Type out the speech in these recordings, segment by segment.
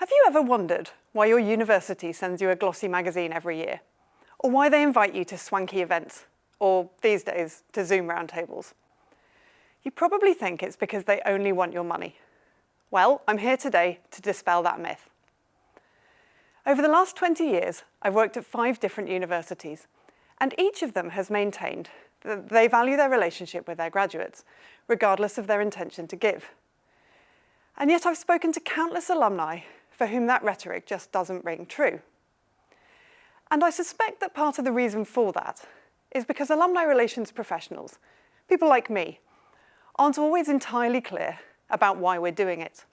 Have you ever wondered why your university sends you a glossy magazine every year? Or why they invite you to swanky events, or these days, to Zoom roundtables? You probably think it's because they only want your money. Well, I'm here today to dispel that myth. Over the last 20 years, I've worked at 5 different universities, and each of them has maintained that they value their relationship with their graduates, regardless of their intention to give. And yet I've spoken to countless alumni for whom that rhetoric just doesn't ring true. And I suspect that part of the reason for that is because alumni relations professionals, people like me, aren't always entirely clear about why we're doing it.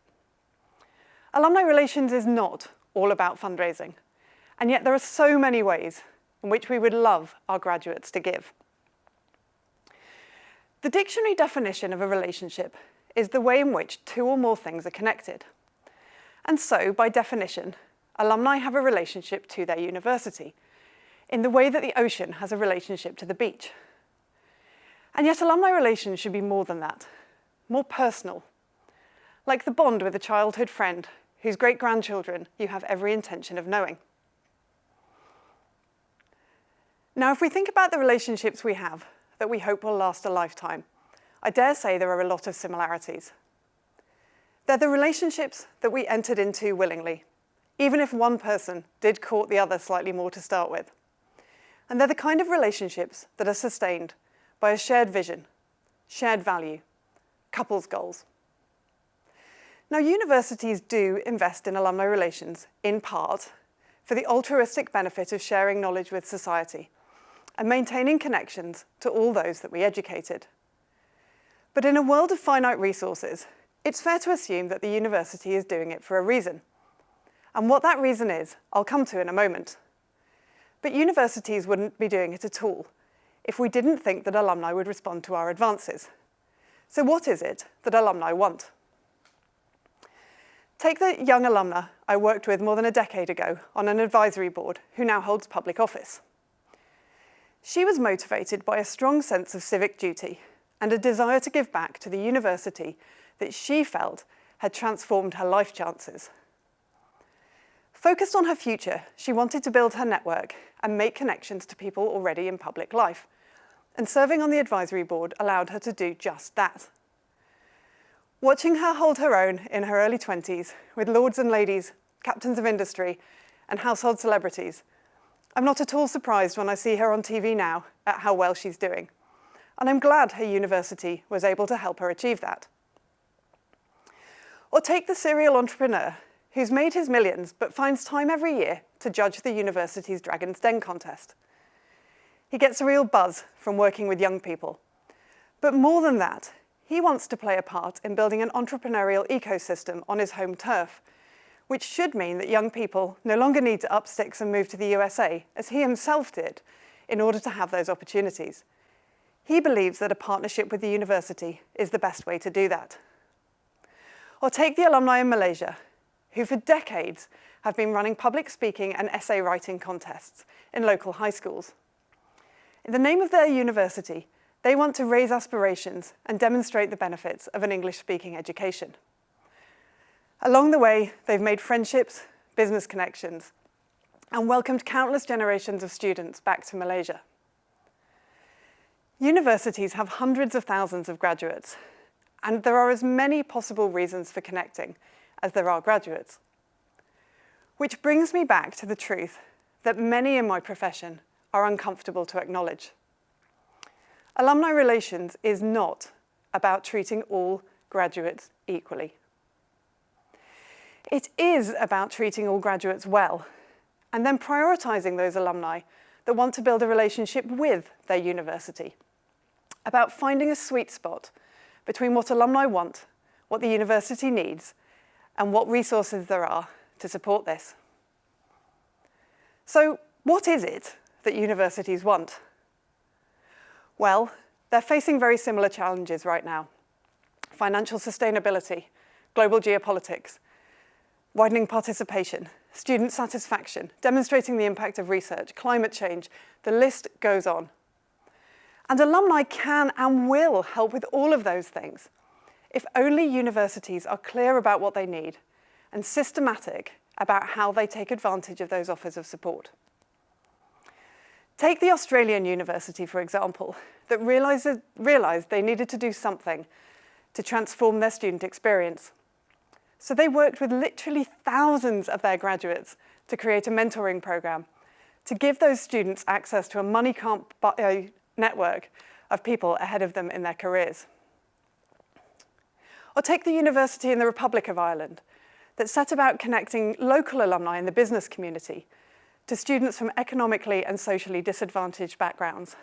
Alumni relations is not all about fundraising, and yet there are so many ways in which we would love our graduates to give. The dictionary definition of a relationship is the way in which 2 or more things are connected. And so, by definition, alumni have a relationship to their university, in the way that the ocean has a relationship to the beach. And yet alumni relations should be more than that, more personal, like the bond with a childhood friend whose great-grandchildren you have every intention of knowing. Now, if we think about the relationships we have that we hope will last a lifetime, I dare say there are a lot of similarities. They're the relationships that we entered into willingly, even if one person did court the other slightly more to start with. And they're the kind of relationships that are sustained by a shared vision, shared value, couples goals. Now, universities do invest in alumni relations, in part, for the altruistic benefit of sharing knowledge with society and maintaining connections to all those that we educated. But in a world of finite resources, it's fair to assume that the university is doing it for a reason. And what that reason is, I'll come to in a moment. But universities wouldn't be doing it at all if we didn't think that alumni would respond to our advances. So what is it that alumni want? Take the young alumna I worked with more than a decade ago on an advisory board who now holds public office. She was motivated by a strong sense of civic duty and a desire to give back to the university that she felt had transformed her life chances. Focused on her future, she wanted to build her network and make connections to people already in public life, and serving on the advisory board allowed her to do just that. Watching her hold her own in her early 20s with lords and ladies, captains of industry, and household celebrities, I'm not at all surprised when I see her on TV now at how well she's doing. And I'm glad her university was able to help her achieve that. Or take the serial entrepreneur who's made his millions but finds time every year to judge the university's Dragon's Den contest. He gets a real buzz from working with young people. But more than that, he wants to play a part in building an entrepreneurial ecosystem on his home turf, which should mean that young people no longer need to up sticks and move to the USA, as he himself did, in order to have those opportunities. He believes that a partnership with the university is the best way to do that. Or take the alumni in Malaysia, who for decades have been running public speaking and essay writing contests in local high schools. In the name of their university, they want to raise aspirations and demonstrate the benefits of an English-speaking education. Along the way, they've made friendships, business connections, and welcomed countless generations of students back to Malaysia. Universities have hundreds of thousands of graduates, and there are as many possible reasons for connecting as there are graduates. Which brings me back to the truth that many in my profession are uncomfortable to acknowledge. Alumni relations is not about treating all graduates equally. It is about treating all graduates well, and then prioritising those alumni that want to build a relationship with their university. About finding a sweet spot between what alumni want, what the university needs, and what resources there are to support this. So, what is it that universities want? Well, they're facing very similar challenges right now. Financial sustainability, global geopolitics, widening participation, student satisfaction, demonstrating the impact of research, climate change, the list goes on. And alumni can and will help with all of those things if only universities are clear about what they need and systematic about how they take advantage of those offers of support. Take the Australian university, for example, that realised they needed to do something to transform their student experience. So they worked with literally thousands of their graduates to create a mentoring program to give those students access to a money can't buy network of people ahead of them in their careers. Or take the university in the Republic of Ireland that set about connecting local alumni in the business community to students from economically and socially disadvantaged backgrounds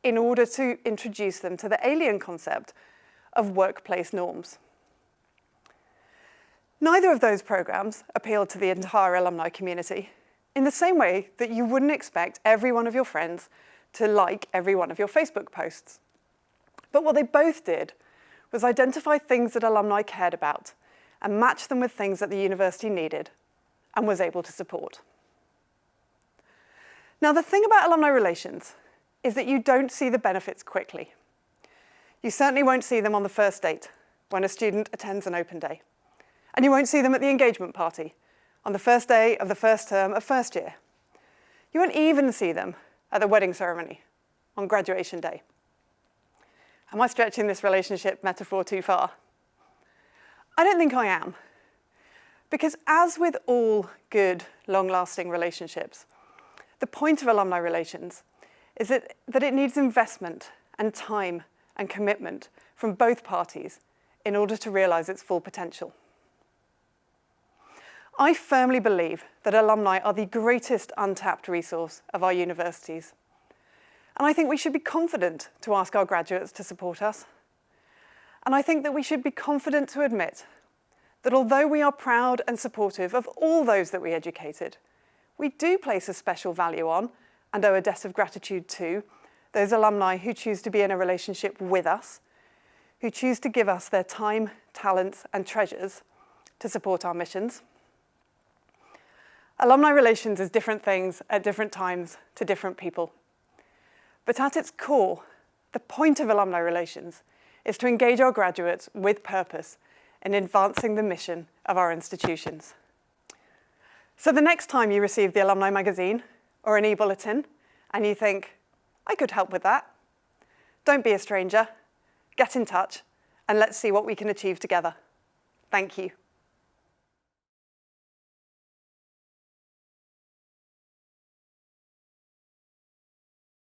in order to introduce them to the alien concept of workplace norms. Neither of those programs appealed to the entire alumni community in the same way that you wouldn't expect every one of your friends to like every one of your Facebook posts. But what they both did was identify things that alumni cared about and match them with things that the university needed and was able to support. Now, the thing about alumni relations is that you don't see the benefits quickly. You certainly won't see them on the first date when a student attends an open day. And you won't see them at the engagement party on the first day of the first term of first year. You won't even see them at the wedding ceremony on graduation day. Am I stretching this relationship metaphor too far? I don't think I am. Because as with all good, long-lasting relationships, the point of alumni relations is that it needs investment and time and commitment from both parties in order to realise its full potential. I firmly believe that alumni are the greatest untapped resource of our universities. And I think we should be confident to ask our graduates to support us. And I think that we should be confident to admit that although we are proud and supportive of all those that we educated, we do place a special value on and owe a debt of gratitude to those alumni who choose to be in a relationship with us, who choose to give us their time, talents, and treasures to support our missions. Alumni relations is different things at different times to different people. But at its core, the point of alumni relations is to engage our graduates with purpose in advancing the mission of our institutions. So the next time you receive the alumni magazine or an e-bulletin and you think, I could help with that, don't be a stranger, get in touch, and let's see what we can achieve together. Thank you.